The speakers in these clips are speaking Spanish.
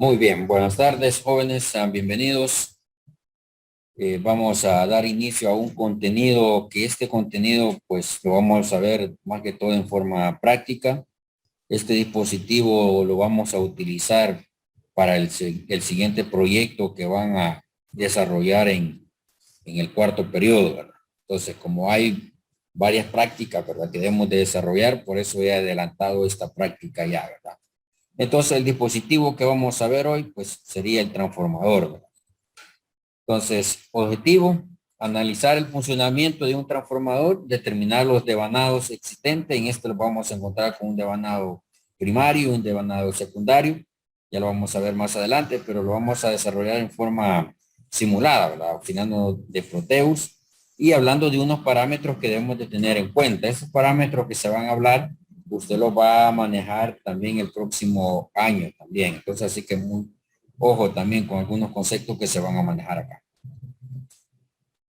Muy bien, buenas tardes, jóvenes, sean bienvenidos. Vamos a dar inicio a un contenido que este contenido pues lo vamos a ver más que todo en forma práctica. Este dispositivo lo vamos a utilizar para el siguiente proyecto que van a desarrollar en el cuarto periodo, ¿verdad? Entonces, como hay varias prácticas, ¿verdad?, que debemos de desarrollar, por eso he adelantado esta práctica ya, ¿verdad? Entonces, el dispositivo que vamos a ver hoy, pues sería el transformador, ¿verdad? Entonces, objetivo, analizar el funcionamiento de un transformador, determinar los devanados existentes. En esto lo vamos a encontrar con un devanado primario, un devanado secundario. Ya lo vamos a ver más adelante, pero lo vamos a desarrollar en forma simulada, ¿verdad? Utilizando de Proteus y hablando de unos parámetros que debemos de tener en cuenta. Esos parámetros que se van a hablar, usted los va a manejar también el próximo año también. Entonces, así que muy ojo también con algunos conceptos que se van a manejar acá.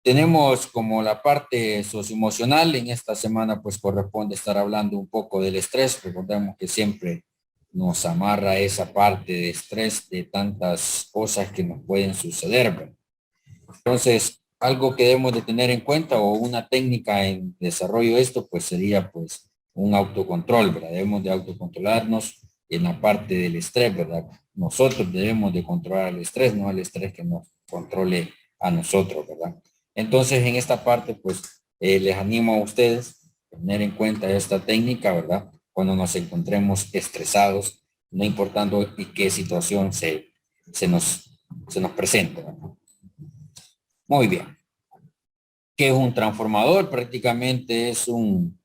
Tenemos como la parte socioemocional. En esta semana pues corresponde estar hablando un poco del estrés. Recordemos que siempre nos amarra esa parte de estrés de tantas cosas que nos pueden suceder, ¿verdad? Entonces, algo que debemos de tener en cuenta o una técnica en desarrollo de esto pues sería pues un autocontrol, ¿verdad? Debemos de autocontrolarnos en la parte del estrés, ¿verdad? Nosotros debemos de controlar el estrés, no el estrés que nos controle a nosotros, ¿verdad? Entonces, en esta parte, pues, les animo a ustedes a tener en cuenta esta técnica, ¿verdad? Cuando nos encontremos estresados, no importando en qué situación se nos, se nos presenta, ¿verdad? Muy bien. ¿Qué es un transformador? Prácticamente es un,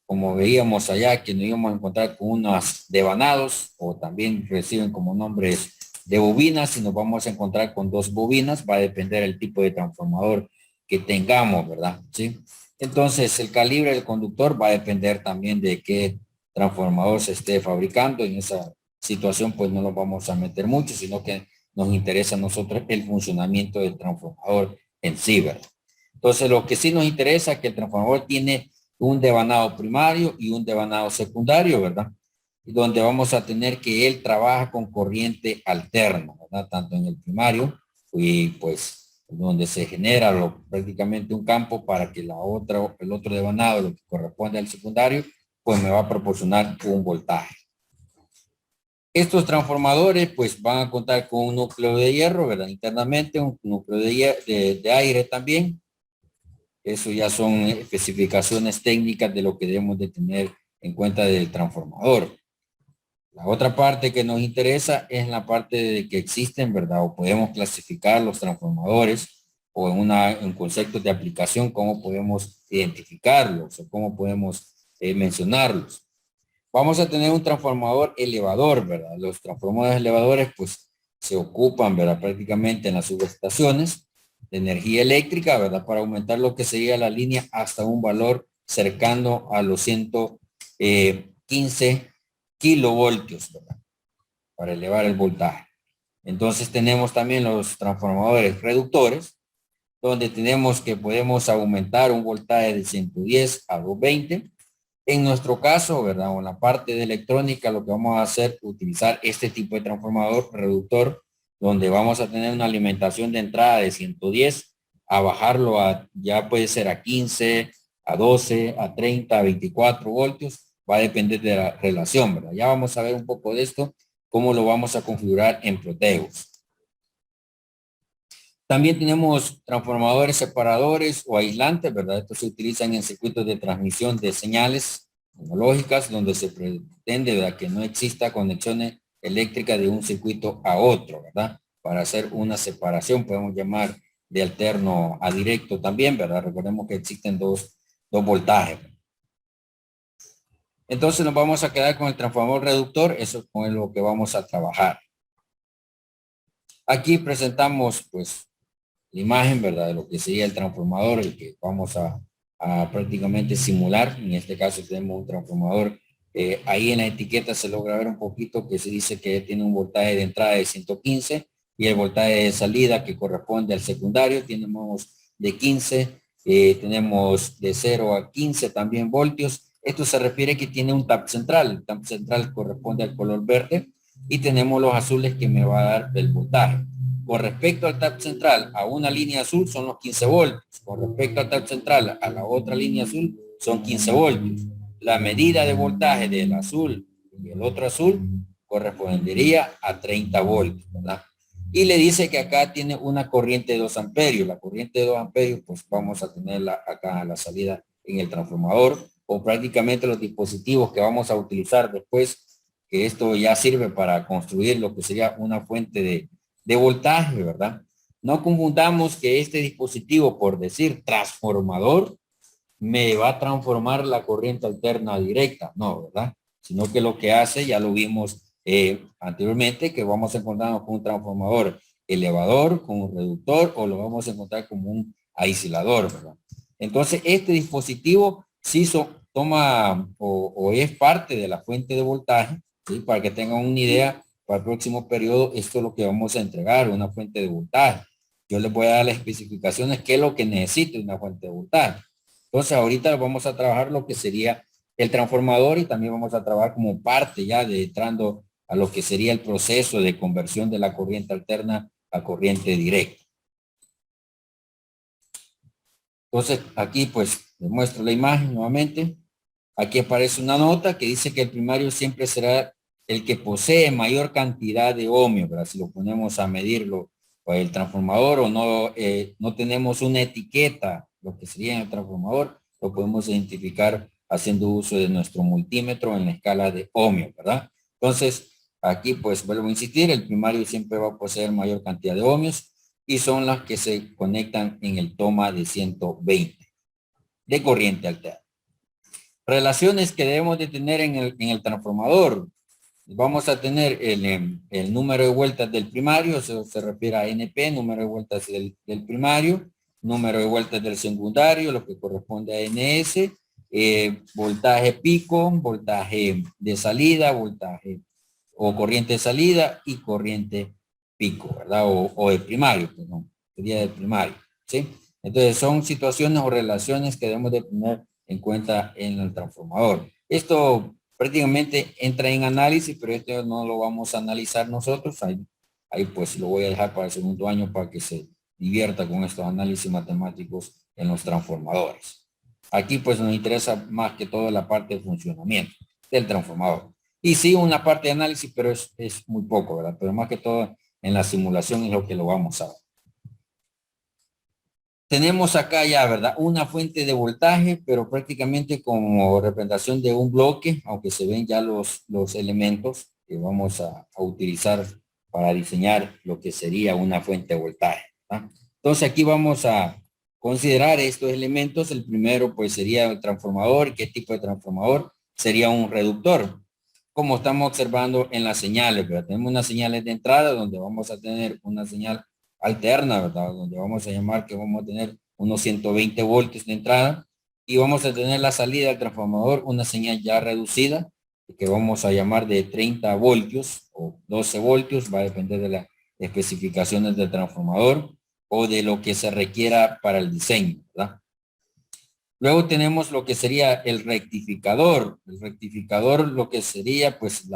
como veíamos allá, que nos íbamos a encontrar con unos devanados, o también reciben como nombres de bobinas, y nos vamos a encontrar con dos bobinas. Va a depender el tipo de transformador que tengamos, ¿verdad? Sí. Entonces, el calibre del conductor va a depender también de qué transformador se esté fabricando. En esa situación, pues no lo vamos a meter mucho, sino que nos interesa a nosotros el funcionamiento del transformador en sí, ¿verdad? Entonces, lo que sí nos interesa es que el transformador tiene un devanado primario y un devanado secundario, ¿verdad? Y donde vamos a tener que él trabaja con corriente alterna, ¿verdad? Tanto en el primario y pues donde se genera prácticamente un campo para que el otro devanado, lo que corresponde al secundario, pues me va a proporcionar un voltaje. Estos transformadores pues van a contar con un núcleo de hierro, ¿verdad? Internamente, un núcleo de aire también. Eso ya son especificaciones técnicas de lo que debemos de tener en cuenta del transformador. La otra parte que nos interesa es la parte de que existen, ¿verdad? O podemos clasificar los transformadores o en conceptos de aplicación, cómo podemos identificarlos o cómo podemos mencionarlos. Vamos a tener un transformador elevador, ¿verdad? Los transformadores elevadores pues se ocupan, ¿verdad?, prácticamente en las subestaciones de energía eléctrica, ¿verdad?, para aumentar lo que sería la línea hasta un valor cercano a los 115 kilovoltios, ¿verdad?, para elevar el voltaje. Entonces tenemos también los transformadores reductores, donde tenemos que podemos aumentar un voltaje de 110 a 220. En nuestro caso, ¿verdad? O en la parte de electrónica, lo que vamos a hacer, utilizar este tipo de transformador reductor, donde vamos a tener una alimentación de entrada de 110, a bajarlo a, ya puede ser a 15, a 12, a 30, a 24 voltios, va a depender de la relación, ¿verdad? Ya vamos a ver un poco de esto, cómo lo vamos a configurar en Proteus. También tenemos transformadores separadores o aislantes, ¿verdad? Estos se utilizan en circuitos de transmisión de señales tecnológicas donde se pretende, ¿verdad?, que no exista conexiones eléctricas de un circuito a otro, ¿verdad? Para hacer una separación, podemos llamar de alterno a directo también, ¿verdad? Recordemos que existen dos voltajes. Entonces nos vamos a quedar con el transformador reductor, eso es con lo que vamos a trabajar. Aquí presentamos, pues, la imagen, ¿verdad?, de lo que sería el transformador, el que vamos a prácticamente simular. En este caso tenemos un transformador. Ahí en la etiqueta se logra ver un poquito que se dice que tiene un voltaje de entrada de 115 y el voltaje de salida que corresponde al secundario. Tenemos de 15, tenemos de 0 a 15 también voltios. Esto se refiere que tiene un tap central. El tap central corresponde al color verde, y tenemos los azules que me va a dar el voltaje. Con respecto al tap central, a una línea azul son los 15 voltios. Con respecto al tap central, a la otra línea azul son 15 voltios. La medida de voltaje del azul y el otro azul correspondería a 30 voltios, ¿verdad? Y le dice que acá tiene una corriente de 2 amperios. La corriente de 2 amperios, pues vamos a tenerla acá a la salida en el transformador, o prácticamente los dispositivos que vamos a utilizar después, que esto ya sirve para construir lo que sería una fuente de voltaje, ¿verdad? No confundamos que este dispositivo, por decir transformador, me va a transformar la corriente alterna directa, no, ¿verdad? Sino que lo que hace, ya lo vimos anteriormente, que vamos a encontrarnos con un transformador elevador, con un reductor, o lo vamos a encontrar como un aislador, ¿verdad? Entonces, este dispositivo sí toma o es parte de la fuente de voltaje, ¿sí? Para que tengan una idea, para el próximo periodo, esto es lo que vamos a entregar, una fuente de voltaje. Yo les voy a dar las especificaciones, qué es lo que necesita una fuente de voltaje. Entonces, ahorita vamos a trabajar lo que sería el transformador y también vamos a trabajar como parte ya de entrando a lo que sería el proceso de conversión de la corriente alterna a corriente directa. Entonces, aquí pues les muestro la imagen nuevamente. Aquí aparece una nota que dice que el primario siempre será el que posee mayor cantidad de ohmios, ¿verdad? Si lo ponemos a medirlo, pues el transformador o no, no tenemos una etiqueta, lo que sería en el transformador, lo podemos identificar haciendo uso de nuestro multímetro en la escala de ohmios, ¿verdad? Entonces, aquí pues vuelvo a insistir, el primario siempre va a poseer mayor cantidad de ohmios y son las que se conectan en el toma de 120 de corriente alterna. Relaciones que debemos de tener en el transformador. Vamos a tener el número de vueltas del primario, eso se refiere a NP, número de vueltas del primario, número de vueltas del secundario, lo que corresponde a NS, voltaje pico, voltaje de salida, voltaje o corriente de salida y corriente pico, ¿verdad? O el primario, perdón, sería del primario, ¿sí? Entonces son situaciones o relaciones que debemos de tener en cuenta en el transformador. Esto prácticamente entra en análisis, pero esto no lo vamos a analizar nosotros. Ahí pues lo voy a dejar para el segundo año para que se divierta con estos análisis matemáticos en los transformadores. Aquí pues nos interesa más que todo la parte de funcionamiento del transformador. Y sí, una parte de análisis, pero es muy poco, ¿verdad? Pero más que todo en la simulación es lo que lo vamos a ver. Tenemos acá ya, ¿verdad? Una fuente de voltaje, pero prácticamente como representación de un bloque, aunque se ven ya los elementos que vamos a utilizar para diseñar lo que sería una fuente de voltaje, ¿verdad? Entonces aquí vamos a considerar estos elementos. El primero pues sería el transformador. ¿Qué tipo de transformador? Sería un reductor. Como estamos observando en las señales, ¿verdad? Tenemos unas señales de entrada donde vamos a tener una señal alterna, ¿verdad? Donde vamos a llamar que vamos a tener unos 120 voltios de entrada y vamos a tener la salida del transformador, una señal ya reducida, que vamos a llamar de 30 voltios o 12 voltios, va a depender de las especificaciones del transformador o de lo que se requiera para el diseño, ¿verdad? Luego tenemos lo que sería el rectificador. El rectificador lo que sería pues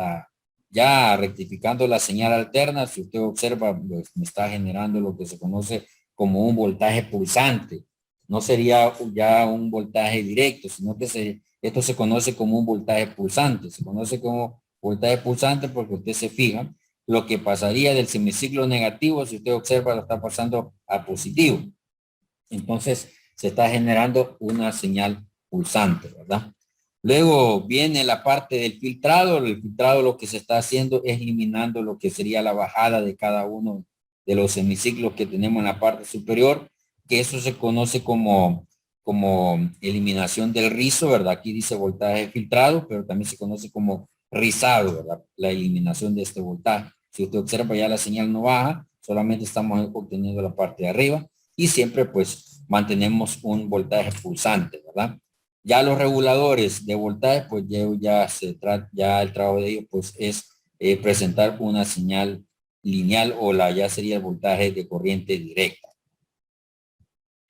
ya rectificando la señal alterna, si usted observa, pues, me está generando lo que se conoce como un voltaje pulsante. No sería ya un voltaje directo, sino que esto se conoce como un voltaje pulsante. Se conoce como voltaje pulsante porque usted se fija lo que pasaría del semiciclo negativo, si usted observa, lo está pasando a positivo. Entonces se está generando una señal pulsante, ¿verdad? Luego viene la parte del filtrado. El filtrado lo que se está haciendo es eliminando lo que sería la bajada de cada uno de los semiciclos que tenemos en la parte superior, que eso se conoce como eliminación del rizo, ¿verdad? Aquí dice voltaje filtrado, pero también se conoce como rizado, ¿verdad? La eliminación de este voltaje. Si usted observa ya la señal no baja, solamente estamos obteniendo la parte de arriba y siempre pues mantenemos un voltaje pulsante, ¿verdad? Ya los reguladores de voltaje, pues ya el trabajo de ellos pues es presentar una señal lineal o ya sería el voltaje de corriente directa.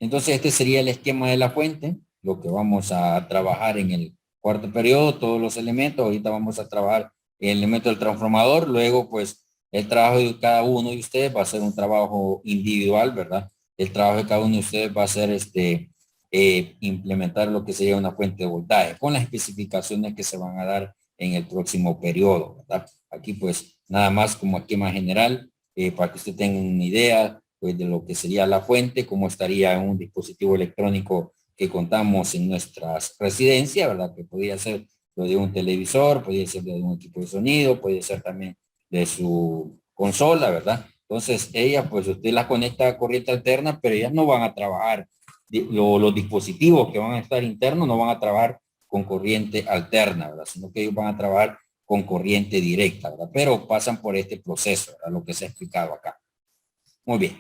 Entonces este sería el esquema de la fuente, lo que vamos a trabajar en el cuarto periodo, todos los elementos. Ahorita vamos a trabajar el elemento del transformador. Luego, pues, el trabajo de cada uno de ustedes va a ser un trabajo individual, ¿verdad? El trabajo de cada uno de ustedes va a ser implementar lo que sería una fuente de voltaje con las especificaciones que se van a dar en el próximo periodo, ¿verdad? Aquí, pues, nada más como esquema general, para que usted tenga una idea, pues, de lo que sería la fuente, cómo estaría un dispositivo electrónico que contamos en nuestras residencias, ¿verdad? Que podría ser lo de un televisor, podría ser de un equipo de sonido, puede ser también de su consola, ¿verdad? Entonces, ella, pues usted la conecta a corriente alterna, pero ellas no van a trabajar, los dispositivos que van a estar internos no van a trabajar con corriente alterna, ¿verdad? Sino que ellos van a trabajar con corriente directa, ¿verdad? Pero pasan por este proceso, ¿verdad? Lo que se ha explicado acá. Muy bien.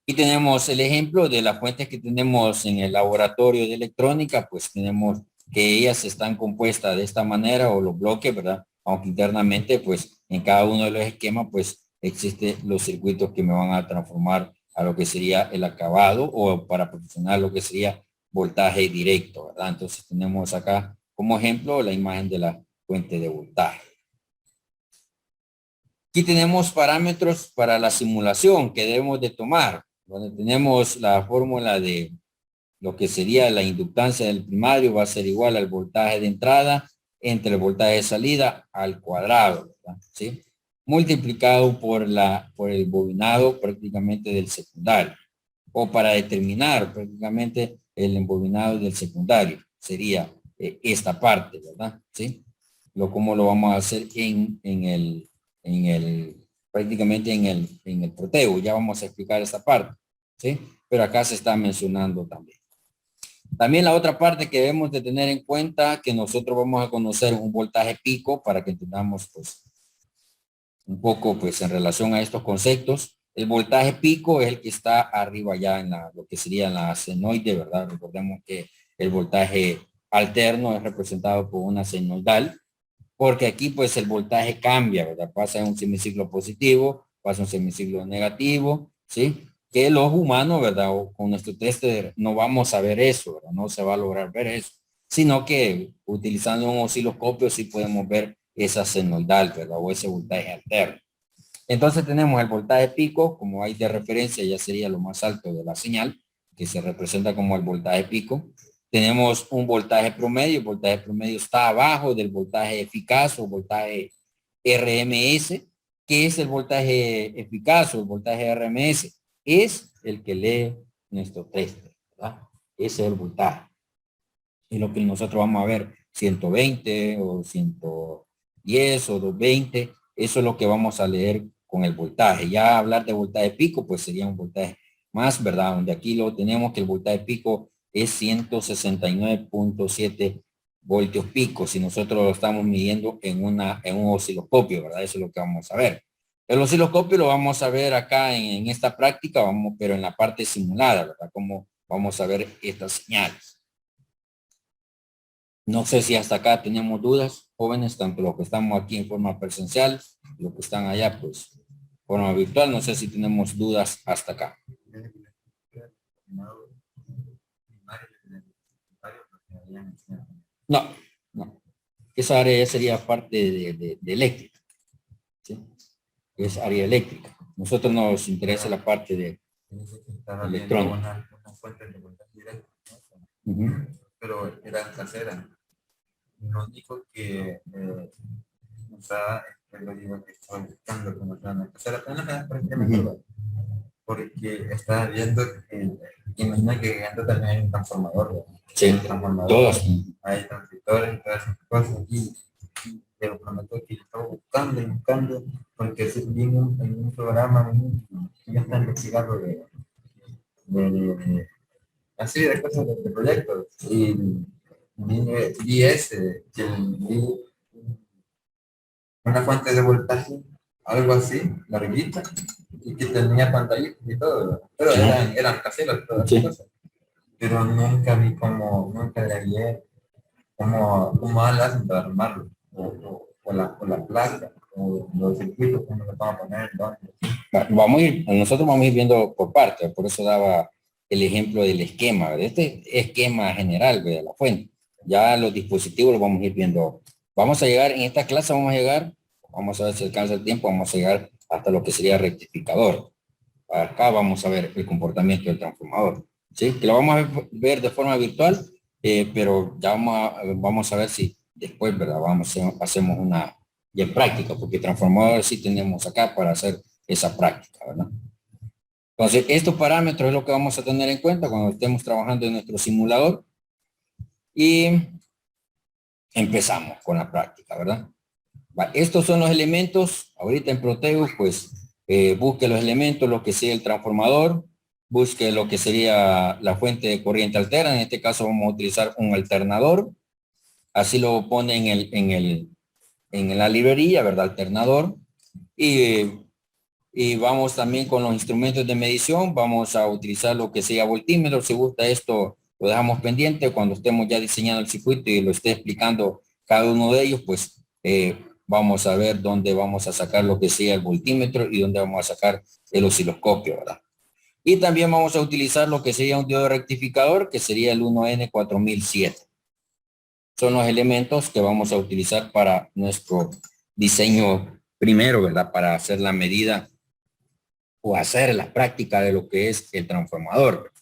Y tenemos el ejemplo de las fuentes que tenemos en el laboratorio de electrónica, pues tenemos que ellas están compuestas de esta manera, o los bloques, ¿verdad? Aunque internamente, pues en cada uno de los esquemas, pues existen los circuitos que me van a transformar a lo que sería el acabado, o para proporcionar lo que sería voltaje directo, ¿verdad? Entonces tenemos acá como ejemplo la imagen de la fuente de voltaje. Aquí tenemos parámetros para la simulación que debemos de tomar, donde tenemos la fórmula de lo que sería la inductancia del primario va a ser igual al voltaje de entrada entre el voltaje de salida al cuadrado, ¿verdad? ¿Sí? Multiplicado por el bobinado prácticamente del secundario, o para determinar prácticamente el embobinado del secundario, sería esta parte, ¿verdad? ¿Sí? Cómo lo vamos a hacer prácticamente en el proteo. Ya vamos a explicar esta parte, ¿sí? Pero acá se está mencionando también. También la otra parte que debemos de tener en cuenta, que nosotros vamos a conocer un voltaje pico para que entendamos, pues, un poco, pues, en relación a estos conceptos. El voltaje pico es el que está arriba ya en lo que sería la senoide, ¿verdad? Recordemos que el voltaje alterno es representado por una senoidal, porque aquí pues el voltaje cambia, ¿verdad? Pasa en un semiciclo positivo, pasa en un semiciclo negativo, ¿sí? Que los humanos, ¿verdad? O con nuestro tester no vamos a ver eso, ¿verdad? No se va a lograr ver eso, sino que utilizando un osciloscopio sí podemos ver esa senoidal, ¿verdad? O ese voltaje alterno. Entonces tenemos el voltaje pico, como hay de referencia, ya sería lo más alto de la señal, que se representa como el voltaje pico. Tenemos un voltaje promedio, el voltaje promedio está abajo del voltaje eficaz o voltaje RMS. ¿Qué es el voltaje eficaz o el voltaje RMS? Es el que lee nuestro tester, ¿verdad? Ese es el voltaje. Y lo que nosotros vamos a ver, 120 o 110 o 220, eso es lo que vamos a leer con el voltaje. Ya hablar de voltaje pico, pues sería un voltaje más, ¿verdad? Donde aquí lo tenemos que el voltaje pico es 169.7 voltios pico, si nosotros lo estamos midiendo en un osciloscopio, ¿verdad? Eso es lo que vamos a ver. El osciloscopio lo vamos a ver acá en esta práctica, pero en la parte simulada, ¿verdad? Como vamos a ver estas señales. No sé si hasta acá tenemos dudas, jóvenes, tanto los que estamos aquí en forma presencial, los que están allá, pues, forma virtual. No sé si tenemos dudas hasta acá. No, no. Esa área ya sería parte de eléctrica, ¿sí? Es área eléctrica. Nosotros nos interesa la parte de electrónica. Pero era casera. Nos dijo que usaba, lo digo que estaba buscando como se llama, casera, apenas porque estaba viendo que imagina que dentro también hay un transformador, ¿verdad? Sí, el transformador, todos. hay transistores y todas esas cosas, y pero prometo que estaba buscando y buscando, porque vi en un programa que ya está investigando de así de cosas de proyectos, y vi ese, que vi una fuente de voltaje, algo así, larguita, y que tenía pantalla y todo, ¿verdad? Pero eran caseros todas las cosas. Pero nunca vi nunca le vi cómo hacen para armarlo, o la placa, o los circuitos, cómo le van a poner, ¿dónde? Nosotros vamos a ir viendo por partes, por eso daba el ejemplo del esquema, de este esquema general de la fuente. Ya los dispositivos los vamos a ir viendo Vamos a llegar, en esta clase vamos a ver si alcanza el tiempo, vamos a llegar hasta lo que sería rectificador. Acá vamos a ver el comportamiento del transformador, ¿sí? Que lo vamos a ver de forma virtual, pero ya vamos a ver si después, ¿verdad? Hacemos una ya práctica, porque transformador sí tenemos acá para hacer esa práctica, ¿verdad? Entonces, estos parámetros es lo que vamos a tener en cuenta cuando estemos trabajando en nuestro simulador y empezamos con la práctica, ¿verdad? Estos son los elementos. Ahorita en Proteus, pues, busque los elementos, lo que sea el transformador, busque lo que sería la fuente de corriente alterna. En este caso vamos a utilizar un alternador. Así lo pone en la librería, ¿verdad? Alternador. Y vamos también con los instrumentos de medición. Vamos a utilizar lo que sea voltímetro. Si gusta esto, lo dejamos pendiente. Cuando estemos ya diseñando el circuito y lo esté explicando cada uno de ellos, pues vamos a ver dónde vamos a sacar lo que sea el voltímetro y dónde vamos a sacar el osciloscopio, ¿verdad? Y también vamos a utilizar lo que sería un diodo rectificador, que sería el 1N4007. Son los elementos que vamos a utilizar para nuestro diseño primero, ¿verdad? Para hacer la medida o hacer la práctica de lo que es el transformador.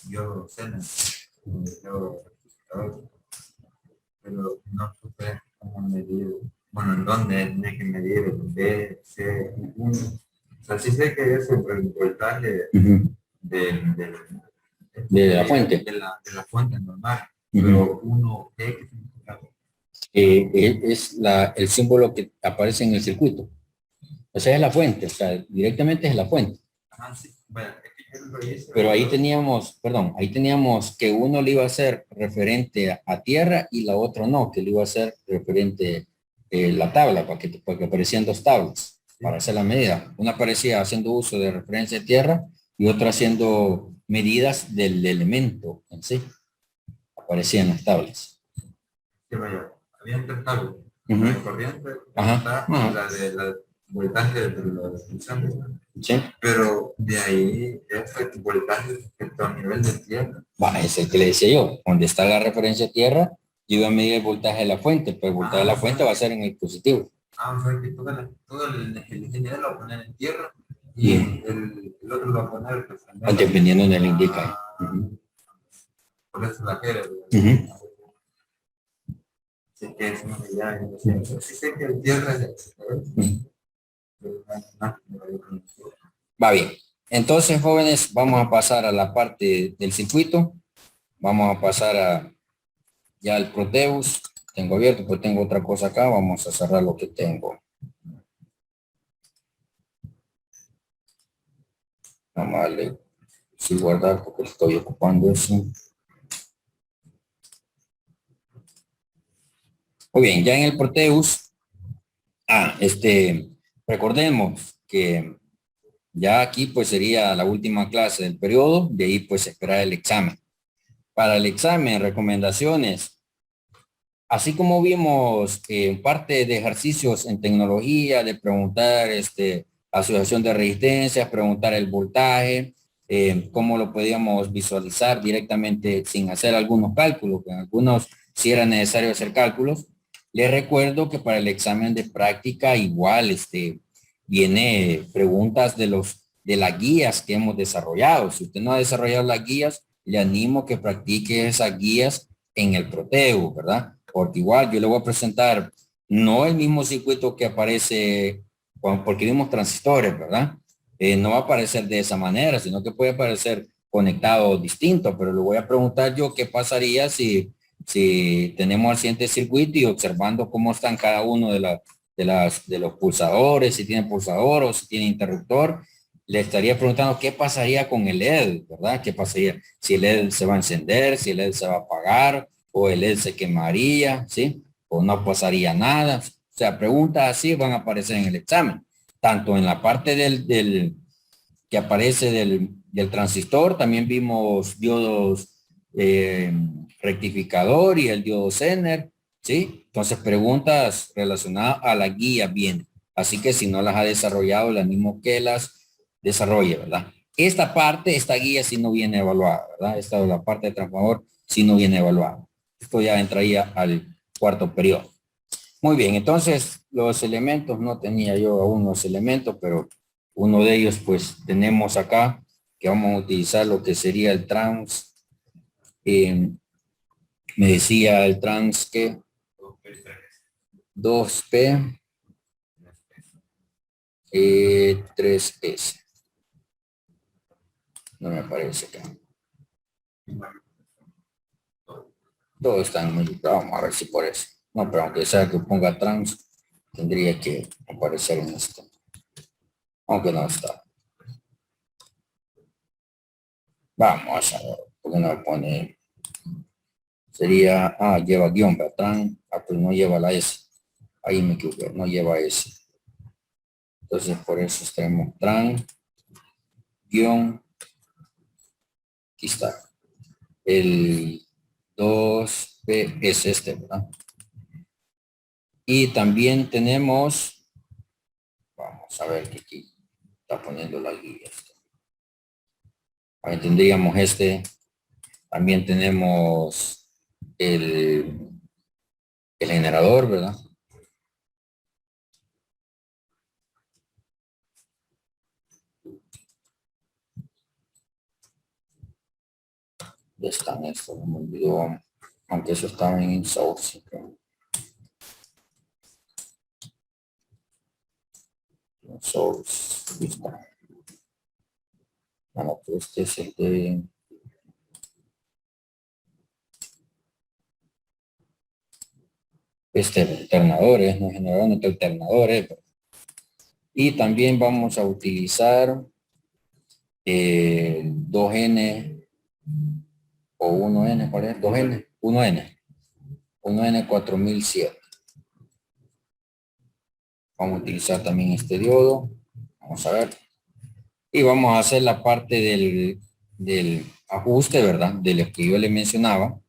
Yo pero no supe cómo medir, bueno, en dónde hay que medir el B, C, 1. O sea, sí sé que es el voltaje de la fuente. De la fuente normal, pero uno, ¿qué significa? Es el símbolo que aparece en el circuito. O sea, es la fuente, o sea, directamente es la fuente. Ajá, sí. Bueno, pero ahí teníamos, ahí teníamos que uno le iba a ser referente a tierra y la otra no, que le iba a ser referente la tabla, porque aparecían dos tablas para hacer la medida. Una aparecía haciendo uso de referencia de tierra y otra haciendo medidas del elemento en sí. Aparecían las tablas. Sí, vaya, había tres tablas. Uh-huh. La corriente, la de la voltaje de los pulsantes. Sí. Pero de ahí es el voltaje respecto al nivel de tierra. Es el que le decía yo. Donde está la referencia de tierra, yo iba a medir el voltaje de la fuente, pero el voltaje de la fuente va a ser en el positivo. O sea que todo el general lo va a poner en tierra y el otro lo va a poner dependiendo de donde le indica. Por eso la que sí que es una medida. Sí sé que el tierra es Va bien. Entonces, jóvenes, vamos a pasar a la parte del circuito. Vamos a pasar ya al Proteus. Tengo abierto, pero tengo otra cosa acá. Vamos a cerrar lo que tengo. Vamos a darle sí guardar porque estoy ocupando eso. Muy bien, ya en el Proteus. Recordemos que ya aquí pues sería la última clase del periodo, de ahí pues esperar el examen. Para el examen, recomendaciones. Así como vimos parte de ejercicios en tecnología, de preguntar asociación de resistencias, preguntar el voltaje, cómo lo podíamos visualizar directamente sin hacer algunos cálculos, que en algunos sí era necesario hacer cálculos. Les recuerdo que para el examen de práctica igual viene preguntas de las guías que hemos desarrollado. Si usted no ha desarrollado las guías, le animo que practique esas guías en el Proteus, ¿verdad? Porque igual yo le voy a presentar no el mismo circuito que aparece porque vimos transistores, ¿verdad? No va a aparecer de esa manera, sino que puede aparecer conectado distinto, pero le voy a preguntar yo qué pasaría si tenemos el siguiente circuito y observando cómo están cada uno de los pulsadores, si tiene pulsador o si tiene interruptor, le estaría preguntando qué pasaría con el LED, ¿verdad? ¿Qué pasaría? Si el LED se va a encender, si el LED se va a apagar, o el LED se quemaría, ¿sí? O no pasaría nada. O sea, preguntas así van a aparecer en el examen. Tanto en la parte del que aparece del transistor, también vimos diodos rectificador y el diodo Zener, ¿sí? Entonces, preguntas relacionadas a la guía bien. Así que si no las ha desarrollado, le animo que las desarrolle, ¿verdad? Esta parte, esta guía sí no viene evaluada, ¿verdad? Esta es la parte de transformador sí no viene evaluada. Esto ya entraría al cuarto periodo. Muy bien, entonces los elementos, no tenía yo aún los elementos, pero uno de ellos pues tenemos acá que vamos a utilizar lo que sería el trans, me decía el trans que 2P 3S. No me aparece acá. Todo está en mayúscula. Vamos a ver si por eso. No, pero aunque sea que ponga trans, tendría que aparecer en esto. Aunque no está. Vamos a ver. ¿Por qué no pone? Sería, lleva guión, ¿verdad? Pues no lleva la S. Ahí me equivoqué, no lleva S. Entonces por eso estaremos tran, guión, aquí está. El 2P es este, ¿verdad? Y también tenemos, vamos a ver que aquí está poniendo la guía. Ahí tendríamos este, también tenemos el generador, ¿verdad? Ya están estos, no me olvidó, aunque eso estaba en source. Source, aquí está. Bueno, pues este es el de alternadores, no generalmente alternadores. Y también vamos a utilizar 2N o 1N, ¿cuál es? 2N, 1N, 1N 4007. Vamos a utilizar también este diodo. Vamos a ver. Y vamos a hacer la parte del ajuste, ¿verdad? De lo que yo le mencionaba.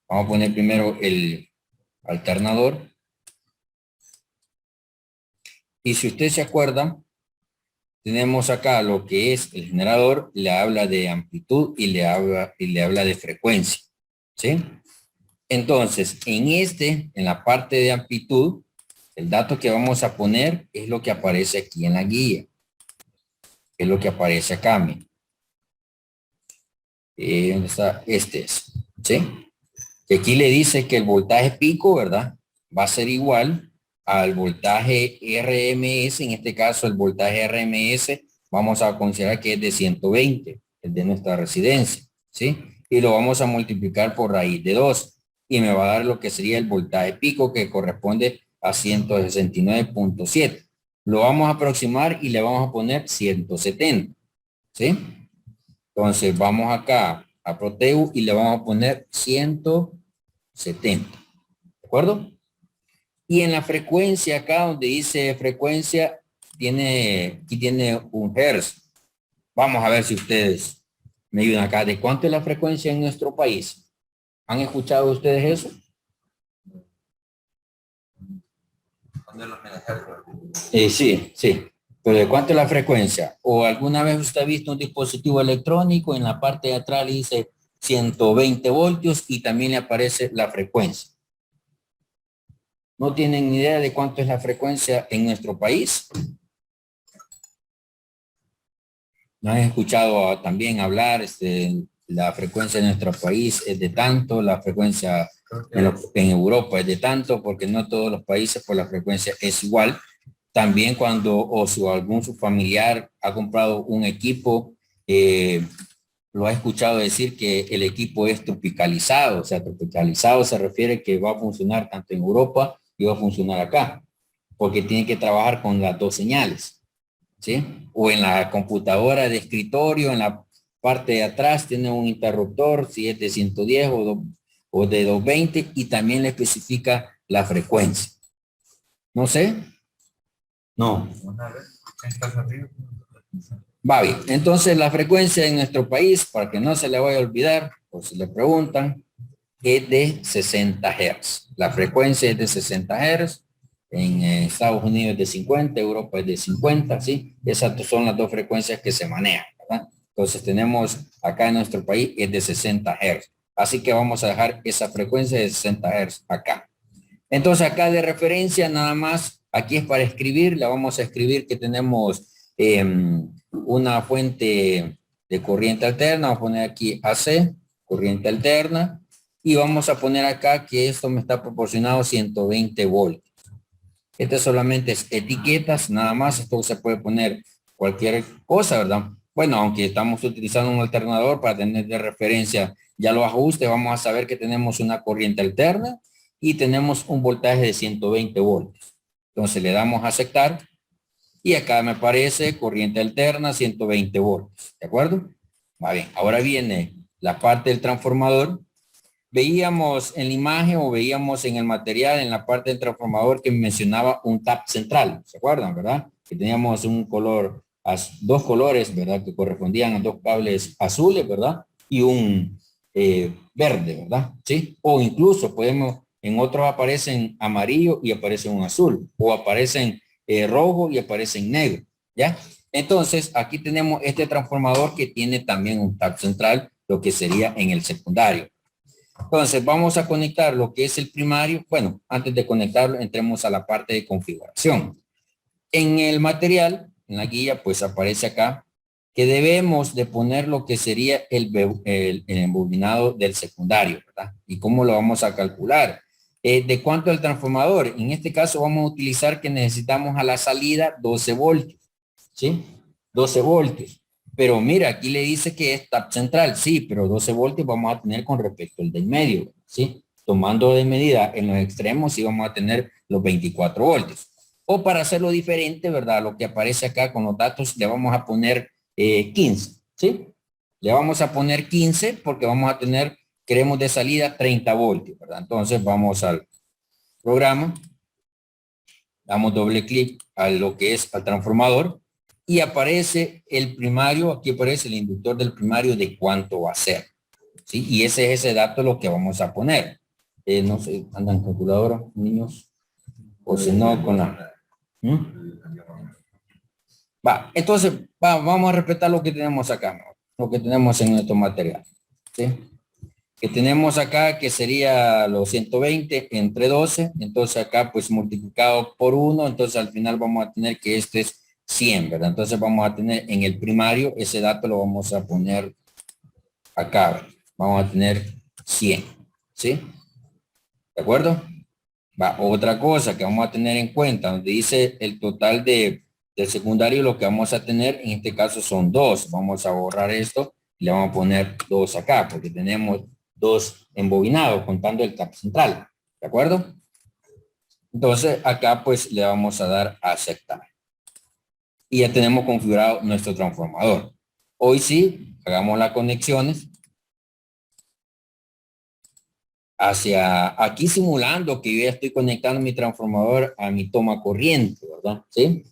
Vamos a poner primero el alternador. Y si usted se acuerda, tenemos acá lo que es el generador, le habla de amplitud y le habla de frecuencia, ¿sí? Entonces, en la parte de amplitud, el dato que vamos a poner es lo que aparece aquí en la guía. Es lo que aparece acá, miren. ¿Dónde está? Este es, ¿sí? Que aquí le dice que el voltaje pico, ¿verdad? Va a ser igual al voltaje RMS, en este caso el voltaje RMS, vamos a considerar que es de 120, el de nuestra residencia, ¿sí? Y lo vamos a multiplicar por raíz de 2 y me va a dar lo que sería el voltaje pico que corresponde a 169.7. Lo vamos a aproximar y le vamos a poner 170, ¿sí? Entonces vamos acá a Proteu y le vamos a poner 170, ¿de acuerdo? Y en la frecuencia acá donde dice frecuencia, aquí tiene un hertz. Vamos a ver si ustedes me ayudan acá. ¿De cuánto es la frecuencia en nuestro país? ¿Han escuchado ustedes eso? Sí, sí. Pero ¿de cuánto es la frecuencia? ¿O alguna vez usted ha visto un dispositivo electrónico en la parte de atrás le dice 120 voltios y también le aparece la frecuencia? ¿No tienen ni idea de cuánto es la frecuencia en nuestro país? ¿No han escuchado también hablar, la frecuencia de nuestro país es de tanto, la frecuencia en Europa es de tanto, porque no todos los países por la frecuencia es igual? También cuando algún su familiar ha comprado un equipo, lo ha escuchado decir que el equipo es tropicalizado. O sea, tropicalizado se refiere que va a funcionar tanto en Europa y va a funcionar acá, porque tiene que trabajar con las dos señales, ¿sí? O en la computadora de escritorio, en la parte de atrás tiene un interruptor, si es de 110 o de 220, y también le especifica la frecuencia. No sé. No. Va bien. Entonces la frecuencia en nuestro país, para que no se le vaya a olvidar, o si le preguntan, es de 60 Hz. La frecuencia es de 60 Hz. En Estados Unidos es de 50, Europa es de 50, ¿sí? Esas son las dos frecuencias que se manejan, ¿verdad? Entonces tenemos acá en nuestro país es de 60 Hz. Así que vamos a dejar esa frecuencia de 60 Hz acá. Entonces acá de referencia nada más, aquí es para escribir, la vamos a escribir que tenemos una fuente de corriente alterna, vamos a poner aquí AC, corriente alterna, y vamos a poner acá que esto me está proporcionado 120 voltios. Este solamente es etiquetas, nada más, esto se puede poner cualquier cosa, ¿verdad? Bueno, aunque estamos utilizando un alternador para tener de referencia ya los ajustes, vamos a saber que tenemos una corriente alterna y tenemos un voltaje de 120 voltios. Entonces le damos a aceptar y acá me aparece corriente alterna 120 voltios, ¿de acuerdo? Va bien, ahora viene la parte del transformador. Veíamos en la imagen o veíamos en el material, en la parte del transformador que mencionaba un tap central, ¿se acuerdan, verdad? Que teníamos un color, dos colores, ¿verdad? Que correspondían a dos cables azules, ¿verdad? Y un verde, ¿verdad? ¿Sí? O incluso podemos, en otros aparecen amarillo y aparece un azul, o aparecen rojo y aparecen negro, ¿ya? Entonces, aquí tenemos este transformador que tiene también un tap central, lo que sería en el secundario. Entonces, vamos a conectar lo que es el primario. Bueno, antes de conectarlo, entremos a la parte de configuración. En el material, en la guía, pues aparece acá que debemos de poner lo que sería el embobinado del secundario, ¿verdad? ¿Y cómo lo vamos a calcular? ¿De cuánto el transformador? En este caso vamos a utilizar que necesitamos a la salida 12 voltios, ¿sí? 12 voltios. Pero mira, aquí le dice que es tap central, sí, pero 12 voltios vamos a tener con respecto al del medio, ¿sí? Tomando de medida en los extremos, sí vamos a tener los 24 voltios. O para hacerlo diferente, ¿verdad? Lo que aparece acá con los datos, le vamos a poner 15, ¿sí? Le vamos a poner 15 porque vamos a tener, queremos de salida 30 voltios, ¿verdad? Entonces vamos al programa, damos doble clic a lo que es al transformador y aparece el primario, aquí aparece el inductor del primario de cuánto va a ser, ¿sí? Y ese es ese dato lo que vamos a poner. No sé, ¿andan calculadora, niños? O si no, con la... ¿Mm? Va, entonces, vamos a respetar lo que tenemos acá, ¿no? Lo que tenemos en nuestro material, ¿sí? Que tenemos acá que sería los 120 entre 12, entonces acá pues multiplicado por 1, entonces al final vamos a tener que este es 100, ¿verdad? Entonces vamos a tener en el primario, ese dato lo vamos a poner acá, ¿verdad? Vamos a tener 100, ¿sí? ¿De acuerdo? Va, otra cosa que vamos a tener en cuenta, donde dice el total del secundario, lo que vamos a tener en este caso son 2. Vamos a borrar esto y le vamos a poner 2 acá, porque tenemos 2 embobinados contando el tap central. ¿De acuerdo? Entonces acá pues le vamos a dar a aceptar. Y ya tenemos configurado nuestro transformador. Hoy sí, hagamos las conexiones. Hacia aquí simulando que yo ya estoy conectando mi transformador a mi toma corriente, ¿verdad? ¿Sí?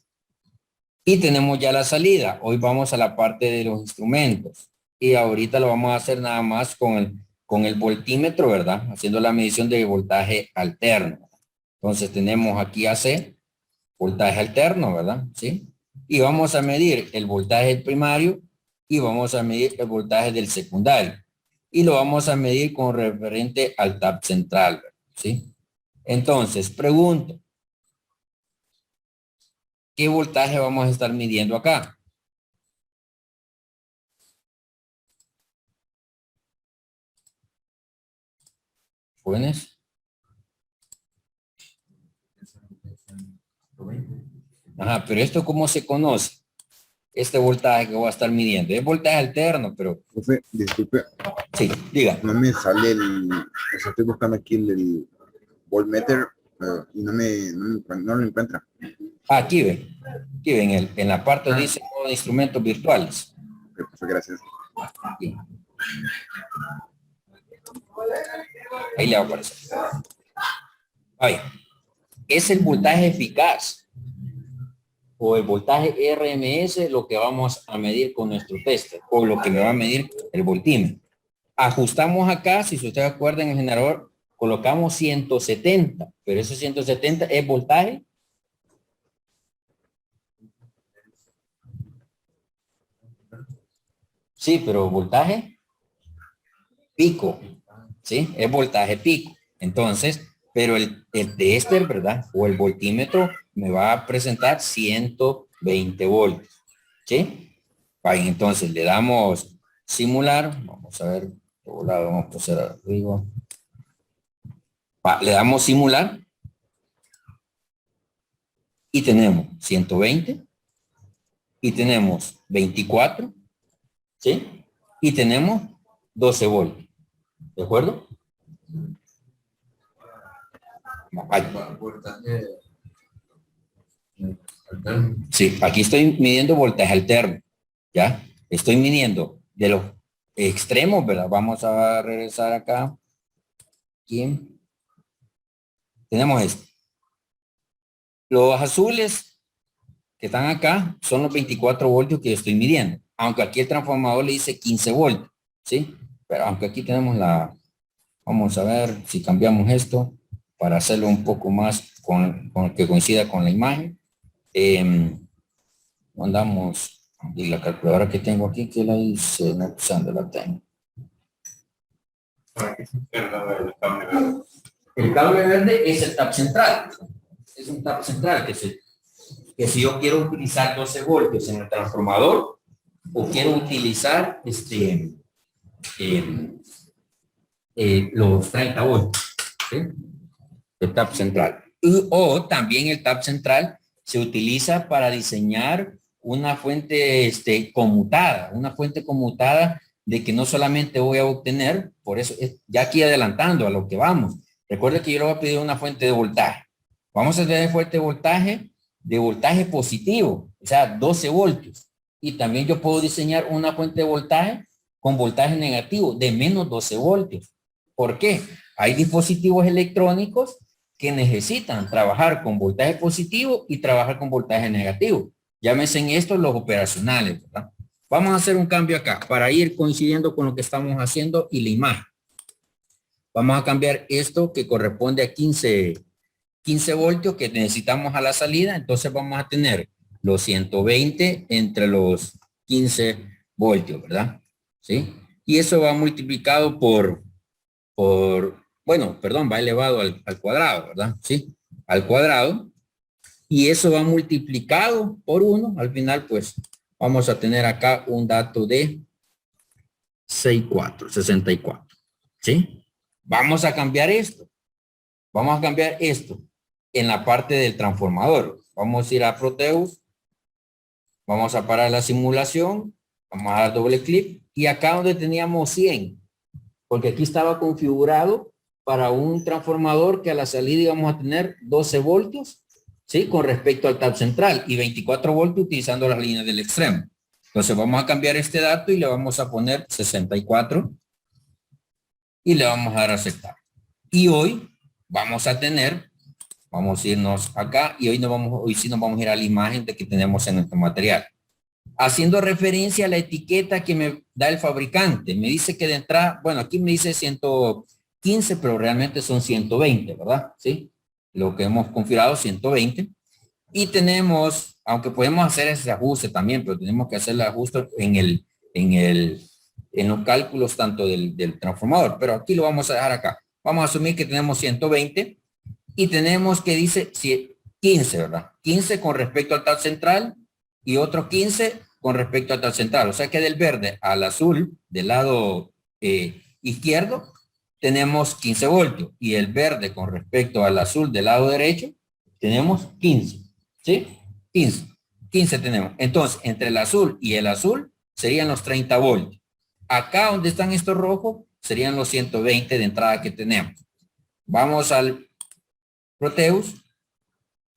Y tenemos ya la salida. Hoy vamos a la parte de los instrumentos. Y ahorita lo vamos a hacer nada más con el voltímetro, ¿verdad? Haciendo la medición de voltaje alterno. Entonces tenemos aquí AC, voltaje alterno, ¿verdad? ¿Sí? Y vamos a medir el voltaje primario y vamos a medir el voltaje del secundario. Y lo vamos a medir con referente al tap central, ¿sí? Entonces, pregunto, ¿qué voltaje vamos a estar midiendo acá? ¿Jóvenes? Ajá, pero ¿esto cómo se conoce? Este voltaje que voy a estar midiendo. Es voltaje alterno, pero... Profe, disculpe, Sí, diga. no me sale o sea, estoy buscando aquí el voltmeter y no lo encuentra. Aquí ven. Aquí ven, en la parte dice de instrumentos virtuales. Ok, profe, gracias. Aquí. Ahí le va a aparecer. Ahí. Es el voltaje eficaz o el voltaje RMS lo que vamos a medir con nuestro tester o lo que me va a medir el voltímetro. Ajustamos acá, si ustedes acuerdan en el generador, colocamos 170, pero ese 170 es voltaje Sí, pero voltaje pico, ¿sí? Es voltaje pico. Entonces, pero el tester, ¿verdad? O el voltímetro me va a presentar 120 voltios, ¿sí? Ahí, entonces le damos simular. Vamos a ver, vamos a pasar arriba. Le damos simular y tenemos 120 y tenemos 24, ¿sí? Y tenemos 12 voltios, ¿de acuerdo? Ahí. Voltaje Sí, aquí estoy midiendo voltaje alterno, ¿ya? Estoy midiendo de los extremos, ¿verdad? Vamos a regresar acá. Aquí. Tenemos esto. Los azules que están acá son los 24 voltios que estoy midiendo, aunque aquí el transformador le dice 15 voltios, ¿sí? Pero aunque aquí tenemos vamos a ver si cambiamos esto para hacerlo un poco más con que coincida con la imagen. Mandamos, y la calculadora que tengo aquí, que la hice, no sé dónde la tengo. El cable verde es el tap central. Es un tap central que si yo quiero utilizar 12 voltios en el transformador o quiero utilizar los 30 voltios, ¿sí? El tap central. O también el tap central se utiliza para diseñar una fuente conmutada, de que no solamente voy a obtener, por eso, ya aquí adelantando a lo que vamos, recuerde que yo le voy a pedir una fuente de voltaje. Vamos a tener fuente de voltaje positivo, o sea, 12 voltios. Y también yo puedo diseñar una fuente de voltaje con voltaje negativo de menos 12 voltios. ¿Por qué? Hay dispositivos electrónicos que necesitan trabajar con voltaje positivo y trabajar con voltaje negativo. Llámense en esto los operacionales, ¿verdad? Vamos a hacer un cambio acá para ir coincidiendo con lo que estamos haciendo y la imagen. Vamos a cambiar esto que corresponde a 15 voltios que necesitamos a la salida. Entonces vamos a tener los 120 entre los 15 voltios, ¿verdad? ¿Sí? Y eso va multiplicado bueno, perdón, va elevado al cuadrado, ¿verdad? Sí, al cuadrado. Y eso va multiplicado por 1. Al final, pues, vamos a tener acá un dato de 64. ¿Sí? Vamos a cambiar esto. Vamos a cambiar esto en la parte del transformador. Vamos a ir a Proteus. Vamos a parar la simulación. Vamos a dar doble clic. Y acá donde teníamos 100, porque aquí estaba configurado para un transformador que a la salida íbamos a tener 12 voltios, ¿sí? Con respecto al tap central y 24 voltios utilizando las líneas del extremo. Entonces vamos a cambiar este dato y le vamos a poner 64 y le vamos a dar a aceptar. Y hoy vamos a tener, vamos a irnos acá y hoy sí nos vamos a ir a la imagen de que tenemos en nuestro material. Haciendo referencia a la etiqueta que me da el fabricante. Me dice que de entrada, bueno, aquí me dice 115, pero realmente son 120, ¿verdad? Sí, lo que hemos configurado 120. Y tenemos, aunque podemos hacer ese ajuste también, pero tenemos que hacer el ajuste en los cálculos tanto del transformador, pero aquí lo vamos a dejar acá. Vamos a asumir que tenemos 120 y tenemos que dice 15, ¿verdad? 15 con respecto al tap central y otro 15 con respecto al tap central. O sea que del verde al azul, del lado izquierdo, tenemos 15 voltios. Y el verde con respecto al azul del lado derecho, tenemos 15. ¿Sí? 15 tenemos. Entonces, entre el azul y el azul serían los 30 voltios. Acá donde están estos rojos, serían los 120 de entrada que tenemos. Vamos al Proteus.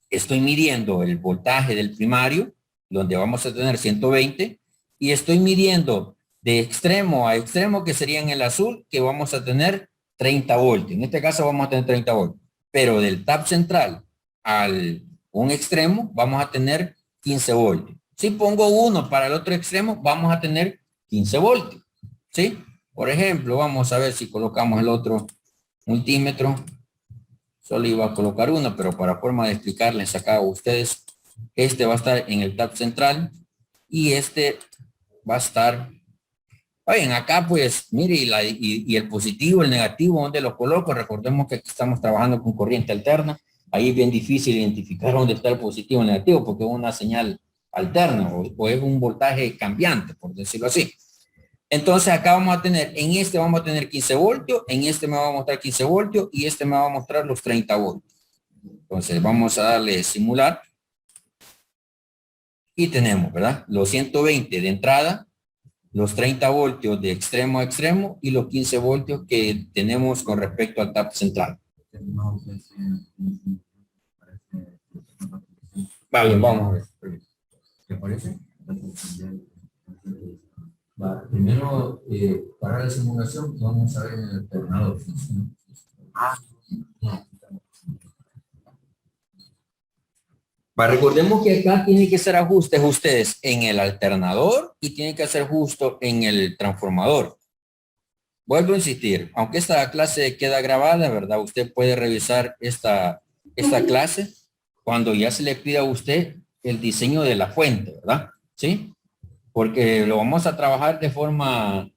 Estoy midiendo el voltaje del primario, donde vamos a tener 120, y estoy midiendo de extremo a extremo, que sería en el azul, que vamos a tener 30 voltios. En este caso vamos a tener 30 voltios. Pero del tap central al un extremo, vamos a tener 15 voltios. Si pongo uno para el otro extremo, vamos a tener 15 voltios. ¿Sí? Por ejemplo, vamos a ver si colocamos el otro multímetro. Solo iba a colocar uno, pero para forma de explicarles acá a ustedes, este va a estar en el tap central y este va a estar Oigan, acá pues, mire, y el positivo, el negativo, ¿dónde lo coloco? Recordemos que aquí estamos trabajando con corriente alterna. Ahí es bien difícil identificar dónde está el positivo o el negativo, porque es una señal alterna o es un voltaje cambiante, por decirlo así. Entonces acá vamos a tener, en este vamos a tener 15 voltios, en este me va a mostrar 15 voltios y este me va a mostrar los 30 voltios. Entonces vamos a darle simular y tenemos, ¿verdad? Los 120 de entrada, los 30 voltios de extremo a extremo y los 15 voltios que tenemos con respecto al tap central. No sé si parece. Va bien, vamos a ver. ¿Qué parece? Va, primero, para la simulación, vamos a ver en el alternador. Recordemos que acá tiene que hacer ajustes ustedes en el alternador y tiene que hacer justo en el transformador. Vuelvo a insistir, aunque esta clase queda grabada, ¿verdad? Usted puede revisar esta clase cuando ya se le pida a usted el diseño de la fuente, ¿verdad? ¿Sí? Porque lo vamos a trabajar de forma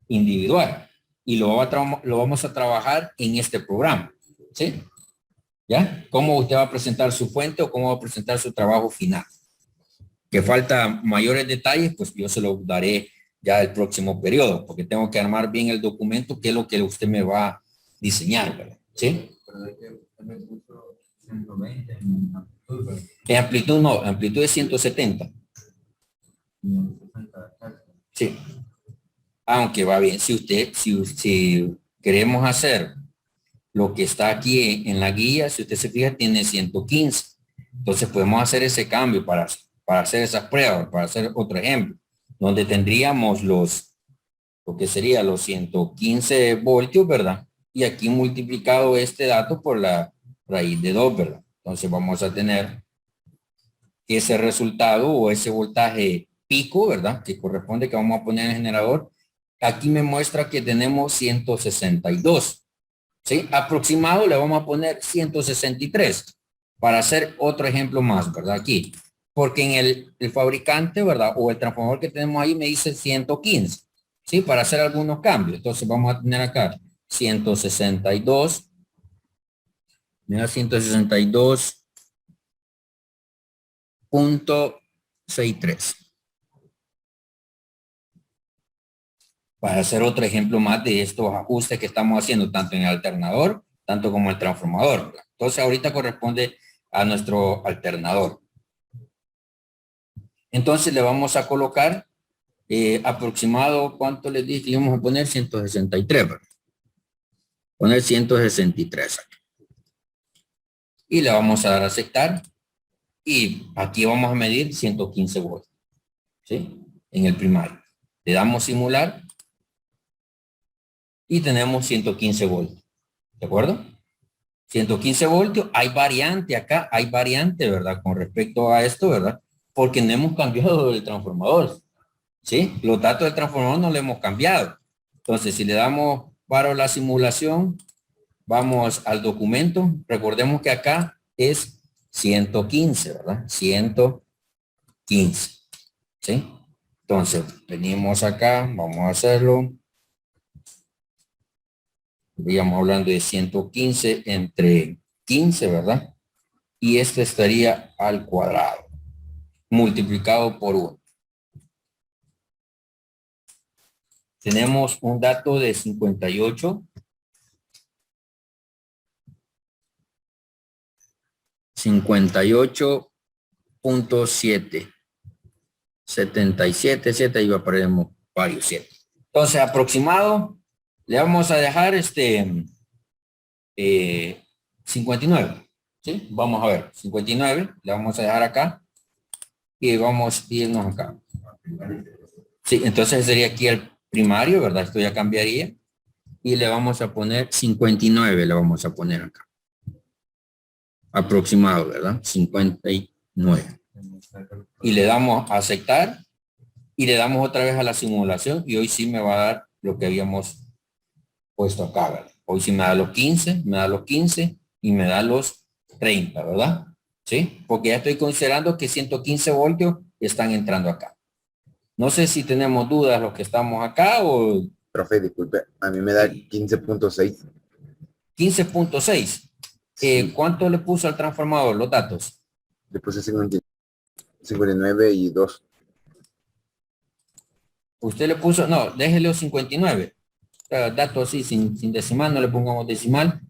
individual y lo vamos a trabajar en este programa, ¿sí? ¿Ya? ¿Cómo usted va a presentar su fuente o cómo va a presentar su trabajo final? Que falta mayores detalles, pues yo se lo daré ya el próximo periodo, porque tengo que armar bien el documento, que es lo que usted me va a diseñar, ¿verdad? ¿Sí? En amplitud no, amplitud es 170. Sí. Aunque va bien, si queremos hacer lo que está aquí en la guía, si usted se fija, tiene 115. Entonces podemos hacer ese cambio para hacer esas pruebas, para hacer otro ejemplo, donde tendríamos lo que sería los 115 voltios, ¿verdad? Y aquí multiplicado este dato por la raíz de 2, ¿verdad? Entonces vamos a tener ese resultado o ese voltaje pico, ¿verdad? Que corresponde que vamos a poner en el generador. Aquí me muestra que tenemos 162. ¿Sí? Aproximado le vamos a poner 163 para hacer otro ejemplo más, ¿verdad? Aquí. Porque en el fabricante, ¿verdad? O el transformador que tenemos ahí me dice 115. ¿Sí? Para hacer algunos cambios. Entonces vamos a tener acá 162. Mira, 162.63. Para hacer otro ejemplo más de estos ajustes que estamos haciendo tanto en el alternador, tanto como el transformador. Entonces ahorita corresponde a nuestro alternador. Entonces le vamos a colocar aproximado, ¿cuánto les dije? Le vamos a poner 163, ¿verdad? Poner 163 aquí. Y le vamos a dar a aceptar. Y aquí vamos a medir 115 voltios. ¿Sí? En el primario. Le damos simular. Y tenemos 115 voltios. ¿De acuerdo? 115 voltios. Hay variante acá. Hay variante, ¿verdad? Con respecto a esto, ¿verdad? Porque no hemos cambiado el transformador. ¿Sí? Los datos del transformador no lo hemos cambiado. Entonces, si le damos para la simulación, vamos al documento. Recordemos que acá es 115, ¿verdad? 115. ¿Sí? Entonces, venimos acá. Vamos a hacerlo. Estaríamos hablando de 115 entre 15, ¿verdad? Y esto estaría al cuadrado, multiplicado por 1. Tenemos un dato de 58. 58.7. 77, 7, y aparecemos varios 7. Entonces, aproximado, le vamos a dejar 59. ¿Sí? Vamos a ver, 59, le vamos a dejar acá y vamos a irnos acá. Sí, entonces sería aquí el primario, ¿verdad? Esto ya cambiaría y le vamos a poner 59, le vamos a poner acá. Aproximado, ¿verdad? 59. Y le damos a aceptar y le damos otra vez a la simulación y hoy sí me va a dar lo que habíamos puesto acá, ¿verdad? Hoy sí me da los 15, me da los 15 y me da los 30, ¿verdad? ¿Sí? Porque ya estoy considerando que 115 voltios están entrando acá. No sé si tenemos dudas los que estamos acá o Profe, disculpe, a mí me da 15.6. 15.6. Sí, ¿Cuánto le puso al transformador los datos? le puse 59 y 2. Usted le puso, no, déjele los 59. Datos así, sin decimal, no le pongamos decimal,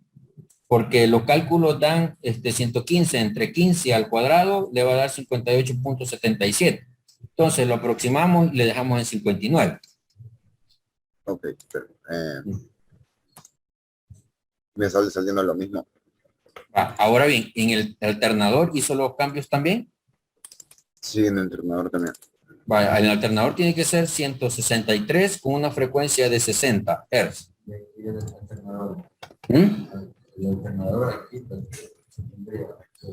porque los cálculos dan 115 entre 15 al cuadrado, le va a dar 58.77. Entonces lo aproximamos y le dejamos en 59. Ok, pero, me sale saliendo lo mismo. Ahora bien, en el alternador hizo los cambios también. Sí, en el entrenador también. El alternador tiene que ser 163 con una frecuencia de 60 Hz. Y el alternador. ¿Mm? El alternador aquí, pues, tendría.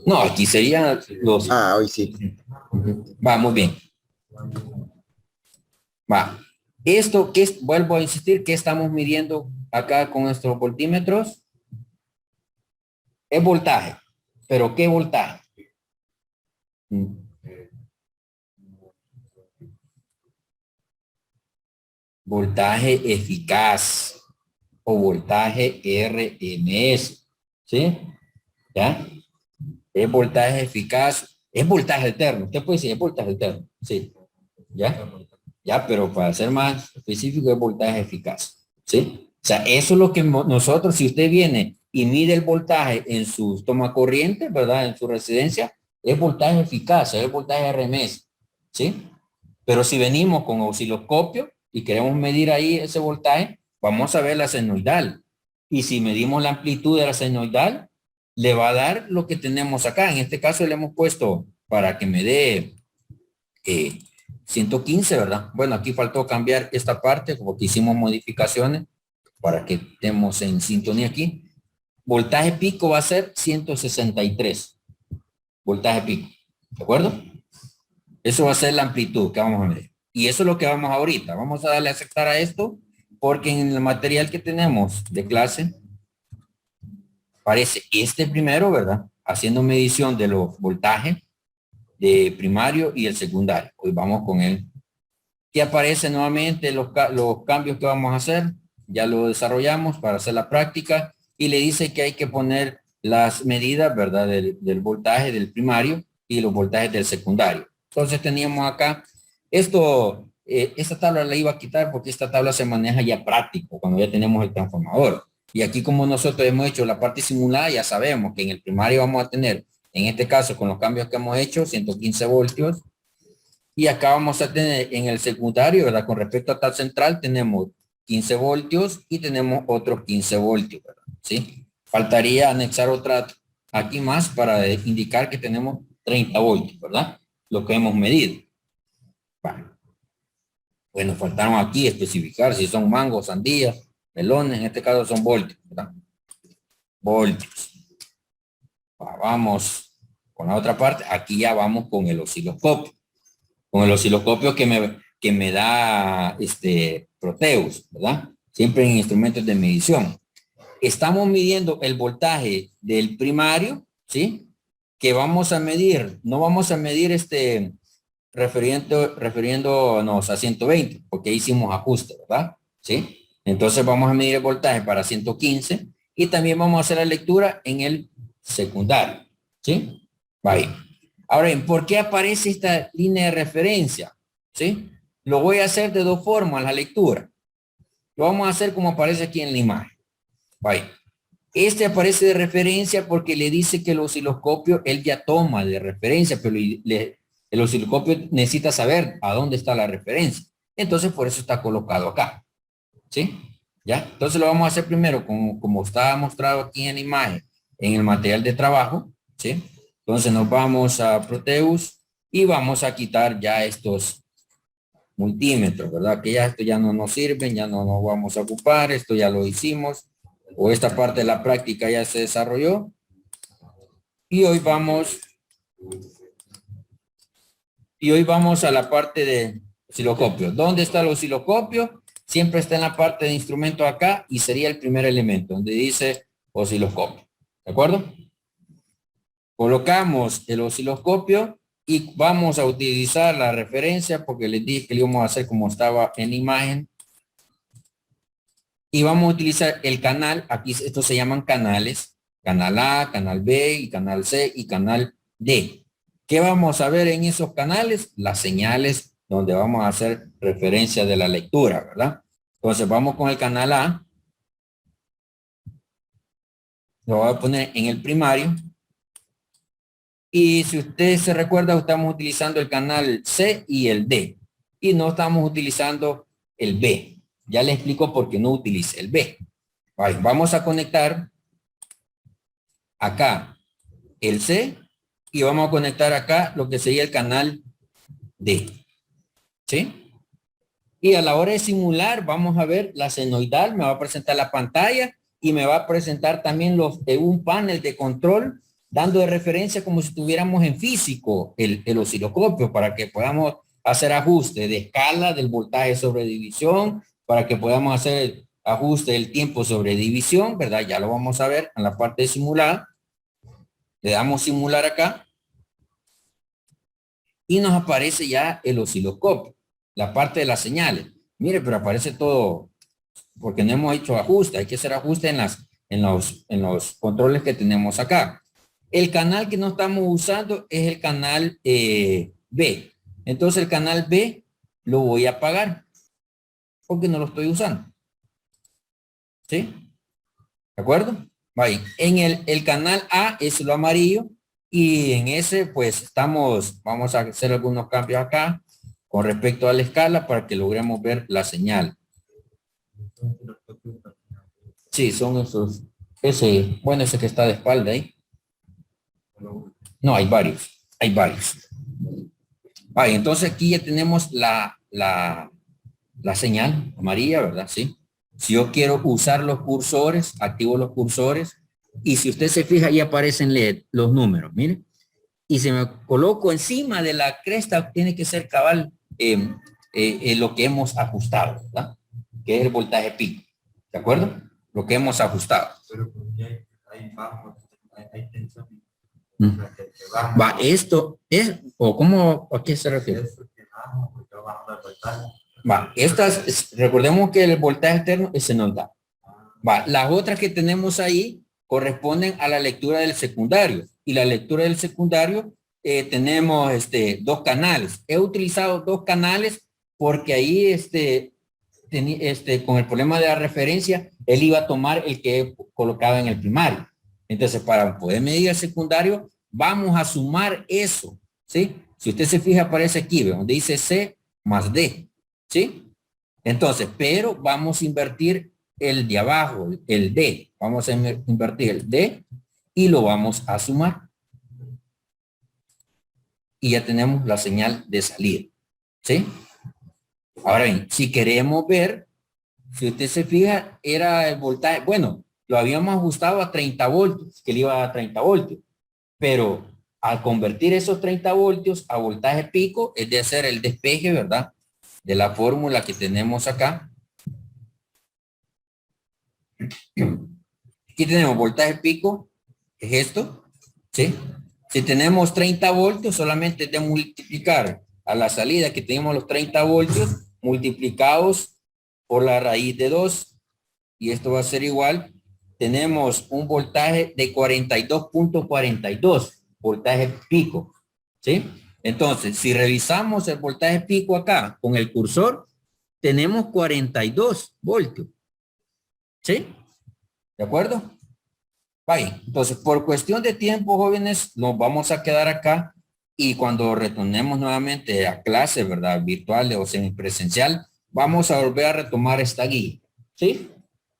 No, aquí serían los... Ah, hoy sí. Va, muy bien. Va. Esto que es, vuelvo a insistir, que estamos midiendo acá con nuestros voltímetros, es voltaje. ¿Pero qué voltaje? Voltaje eficaz o voltaje RMS. ¿Sí? ¿Ya? Es voltaje eficaz, es voltaje alterno. Usted puede decir, es voltaje alterno. Sí. ¿Ya? Ya, pero para ser más específico es voltaje eficaz. ¿Sí? O sea, eso es lo que nosotros, si usted viene y mide el voltaje en su toma corriente, ¿verdad? En su residencia, es voltaje eficaz, es voltaje RMS. ¿Sí? Pero si venimos con osciloscopio y queremos medir ahí ese voltaje, vamos a ver la senoidal. Y si medimos la amplitud de la senoidal, le va a dar lo que tenemos acá. En este caso le hemos puesto para que me dé 115, ¿verdad? Bueno, aquí faltó cambiar esta parte porque hicimos modificaciones para que estemos en sintonía aquí. Voltaje pico va a ser 163. Voltaje pico. ¿De acuerdo? Eso va a ser la amplitud que vamos a medir. Y eso es lo que vamos ahorita. Vamos a darle a aceptar a esto porque en el material que tenemos de clase aparece este primero, ¿verdad? Haciendo medición de los voltajes de primario y el secundario. Hoy vamos con él. Y aparece nuevamente los cambios que vamos a hacer. Ya lo desarrollamos para hacer la práctica y le dice que hay que poner las medidas, ¿verdad? Del voltaje del primario y los voltajes del secundario. Entonces teníamos acá esto, esta tabla la iba a quitar porque esta tabla se maneja ya práctico cuando ya tenemos el transformador. Y aquí como nosotros hemos hecho la parte simulada, ya sabemos que en el primario vamos a tener, en este caso con los cambios que hemos hecho, 115 voltios. Y acá vamos a tener en el secundario, ¿verdad? Con respecto a tal central tenemos 15 voltios y tenemos otros 15 voltios, ¿verdad? ¿Sí? Faltaría anexar otra aquí más para indicar que tenemos 30 voltios, ¿verdad? Lo que hemos medido. Bueno, faltaron aquí especificar si son mangos, sandías, melones, en este caso son voltios, ¿verdad? Voltios. Vamos con la otra parte, aquí ya vamos con el osciloscopio. Con el osciloscopio que me da Proteus, ¿verdad? Siempre en instrumentos de medición. Estamos midiendo el voltaje del primario, ¿sí? Que vamos a medir, no vamos a medir refiriéndonos a 120, porque ahí hicimos ajuste, ¿verdad? ¿Sí? Entonces vamos a medir el voltaje para 115 y también vamos a hacer la lectura en el secundario, ¿sí? Va bien. Ahora bien, ¿por qué aparece esta línea de referencia? ¿Sí? Lo voy a hacer de dos formas, la lectura. Lo vamos a hacer como aparece aquí en la imagen. Vaya. Este aparece de referencia porque le dice que el osciloscopio, él ya toma de referencia, pero el osciloscopio necesita saber a dónde está la referencia. Entonces, por eso está colocado acá. ¿Sí? ¿Ya? Entonces lo vamos a hacer primero como está mostrado aquí en la imagen, en el material de trabajo. ¿Sí? Entonces nos vamos a Proteus y vamos a quitar ya estos multímetros, ¿verdad? Que ya esto ya no nos sirven, ya no nos vamos a ocupar, esto ya lo hicimos, o esta parte de la práctica ya se desarrolló. Y hoy vamos a la parte de osciloscopio. ¿Dónde está el osciloscopio? Siempre está en la parte de instrumento acá y sería el primer elemento, donde dice osciloscopio. ¿De acuerdo? Colocamos el osciloscopio Y vamos a utilizar la referencia porque les dije que lo íbamos a hacer como estaba en imagen. Y vamos a utilizar el canal, aquí estos se llaman canales, canal A, canal B, y canal C y canal D. ¿Qué vamos a ver en esos canales? Las señales donde vamos a hacer referencia de la lectura, ¿verdad? Entonces vamos con el canal A. Lo voy a poner en el primario. Y si usted se recuerda, estamos utilizando el canal C y el D. Y no estamos utilizando el B. Ya le explico por qué no utilice el B. Vamos a conectar acá el C y vamos a conectar acá lo que sería el canal D. ¿Sí? Y a la hora de simular, vamos a ver la senoidal, me va a presentar la pantalla y me va a presentar también un panel de control dando de referencia como si estuviéramos en físico el osciloscopio para que podamos hacer ajuste de escala del voltaje sobre división, para que podamos hacer ajuste del tiempo sobre división, ¿verdad? Ya lo vamos a ver en la parte de simular. Le damos simular acá y nos aparece ya el osciloscopio, la parte de las señales. Mire, pero aparece todo porque no hemos hecho ajuste. Hay que hacer ajuste en los controles que tenemos acá. El canal que no estamos usando es el canal B. Entonces el canal B lo voy a apagar porque no lo estoy usando. ¿Sí? ¿De acuerdo? Vaya. En el canal A es lo amarillo y en ese pues vamos a hacer algunos cambios acá con respecto a la escala para que logremos ver la señal. Sí, son esos. Ese que está de espalda ahí. No, hay varios. Hay varios. Vale, entonces aquí ya tenemos la señal amarilla, ¿verdad? Sí. Si yo quiero usar los cursores, activo los cursores. Y si usted se fija, ahí aparecen LED, los números, mire. Y si me coloco encima de la cresta, tiene que ser cabal lo que hemos ajustado, ¿verdad? Que es el voltaje pico. ¿De acuerdo? Lo que hemos ajustado. Pero porque hay bajos, hay tensión. Va, esto es, o cómo, ¿a qué se refiere? Va, recordemos que el voltaje externo se nos da. Va, las otras que tenemos ahí corresponden a la lectura del secundario. Y la lectura del secundario tenemos dos canales. He utilizado dos canales porque ahí con el problema de la referencia, él iba a tomar el que he colocado en el primario. Entonces, para poder medir el secundario, vamos a sumar eso, ¿sí? Si usted se fija, aparece aquí, donde dice C más D, ¿sí? Entonces, pero vamos a invertir el de abajo, el D. Vamos a invertir el D y lo vamos a sumar. Y ya tenemos la señal de salida, ¿sí? Ahora bien, si queremos ver, si usted se fija, era el voltaje, bueno, lo habíamos ajustado a 30 voltios, que le iba a 30 voltios, pero al convertir esos 30 voltios a voltaje pico, es de hacer el despeje, ¿verdad? De la fórmula que tenemos acá. Aquí tenemos voltaje pico, es esto, ¿sí? Si tenemos 30 voltios, solamente de multiplicar a la salida que tenemos los 30 voltios, multiplicados por la raíz de 2, y esto va a ser igual. Tenemos un voltaje de 42.42, voltaje pico, ¿sí? Entonces, si revisamos el voltaje pico acá con el cursor, tenemos 42 voltios, ¿sí? ¿De acuerdo? Vaya, entonces por cuestión de tiempo, jóvenes, nos vamos a quedar acá y cuando retornemos nuevamente a clase, ¿verdad? Virtual o semipresencial, vamos a volver a retomar esta guía, ¿sí?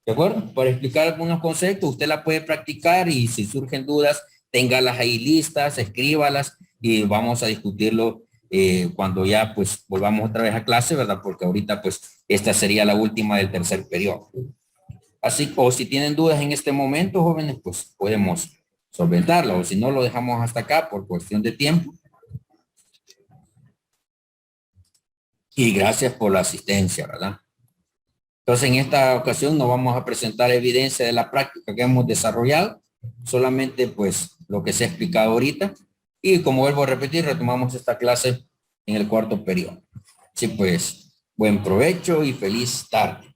¿De acuerdo? Para explicar algunos conceptos, usted la puede practicar y si surgen dudas, téngalas ahí listas, escríbalas y vamos a discutirlo cuando ya pues volvamos otra vez a clase, ¿verdad? Porque ahorita pues esta sería la última del tercer periodo. Así, o si tienen dudas en este momento, jóvenes, pues podemos solventarlo, o si no, lo dejamos hasta acá por cuestión de tiempo. Y gracias por la asistencia, ¿verdad? Entonces, en esta ocasión no vamos a presentar evidencia de la práctica que hemos desarrollado, solamente pues lo que se ha explicado ahorita. Y como vuelvo a repetir, retomamos esta clase en el cuarto periodo. Sí, pues, buen provecho y feliz tarde.